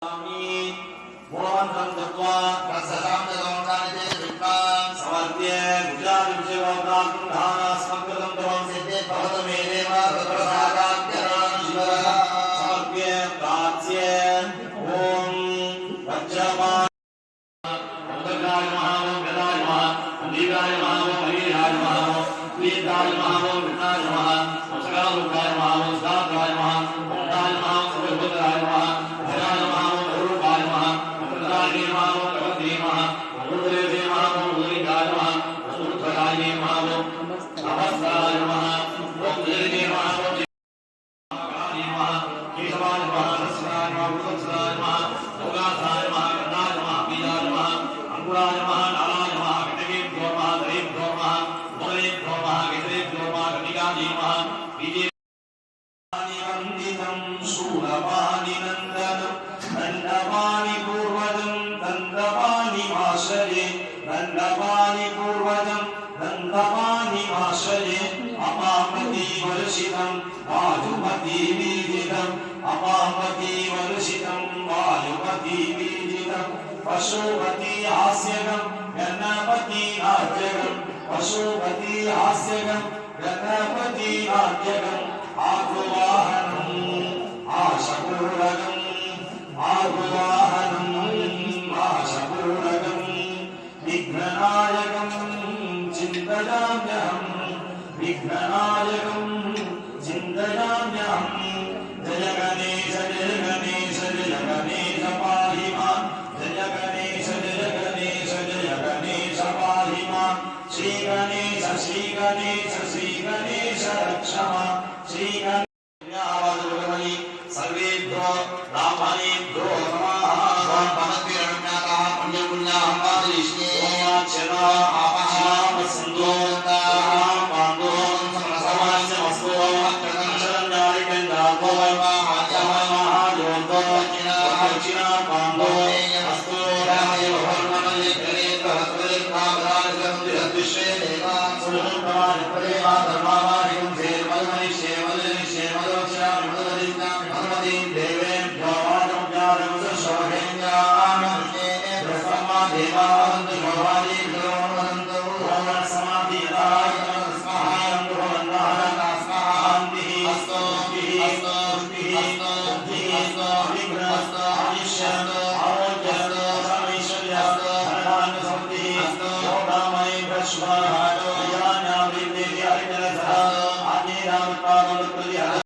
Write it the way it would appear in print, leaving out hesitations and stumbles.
मूलमन्त्रं दत्त्वा तत्सतां जगवन्तानि ते विद्वान् समर्प्य गुजारिविषयवन्तात्मधानास्मत्कृतं तवं सिद्धे भवतमेदेव तत्प्रसादाद्यनां शिवः समर्प्य प्राच्य ॐ वज्रपाणि ओंकाराय नमः ओं गदाय नमः ओं दीर्घाय नमः ओं हरिहराय नमः ओं दीर्घाय नमः ओं विघ्नाय नमः ओं सकालोकाय नमः ओं सदात्वाय नमः ओं दाय नमः ओं सर्वभूताय नमः भयाय नमः ओं गरुडाय नमः ओं प्रदाय नमः ओं भगवते नमः ओं रुद्रेय नमः ओं रुद्रिकाय नमः ओं ऊर्ध्वराय नमः ओं नमस्काराय नमः ओं देवे नमः ओं काली नमः केशवाय नमः सरस्वताय नमः वृषभाय नमः योगासाय नमः गन्धाय नमः बीजाय नमः अंकुराय नमः नाराय नमः कटकेभ्यो नमः दरेभ्यो नमः मोदरेभ्यो नमः केसरेभ्यो नमः कटिकायै नमः बीजे वन्दितं शूलपाणि नन्दनं दण्डपाणि पूर्वजं दन्तपाणि माशये दण्डपाणि पूर्वजं दन्तपाणि माशये अपामति वर्षितं वायुमति वीजितम् अपामति वर्षितं वायुमति वीजितं पशुपति हास्यगं गणपति नाट्यगं पशुपति हास्यगं गणपति नाट्यगं आगुवाहनम् आशपूरगम् आगुवाहनम् आशपूरगम् विघ्ननायकं चिन्तयाम्यहम् विघ्ननायकं चिन्तयाम्यहम् जय गणेश जय गणेश जय गणेश पाहि मां जय गणेश जय गणेश जय गणेश पाहि मां श्री गणेश श्री गणेश श्री गणेश रक्ष मां श्री गणेश सर्वेभ्यो ब्राह्मणेभ्यो नमः स्वां पदवीरण्यताः पुण्यपुण्याः पादयिष्ये ओमाच्यना आपश्याम सन्दोताः पाण्डों समरसमास्य वस्तो शरण्यादिकेन्द्रातो महायोतो दक्षिणा पाण्डो अस्तो रामेव भर्ममले प्रणेत हस्तले प्रापदारिकं विश्वे देवान् सुमन्तमान् पदेवा धर्मावारिकं सेवमनिष्ये मदनिष्ये मदोक्षां मदवदितां भगवतीं देवेभ्यो वाचम्यादं शोभेन्यामनुष्ये ब्रह्मा देवावन्तु शोभादि विद्रोहवन्तु भगवन् समाधि यथाय स्वाहायं भवन्तः स्वाहान्तिः अस्तु पुष्टिः अस्तु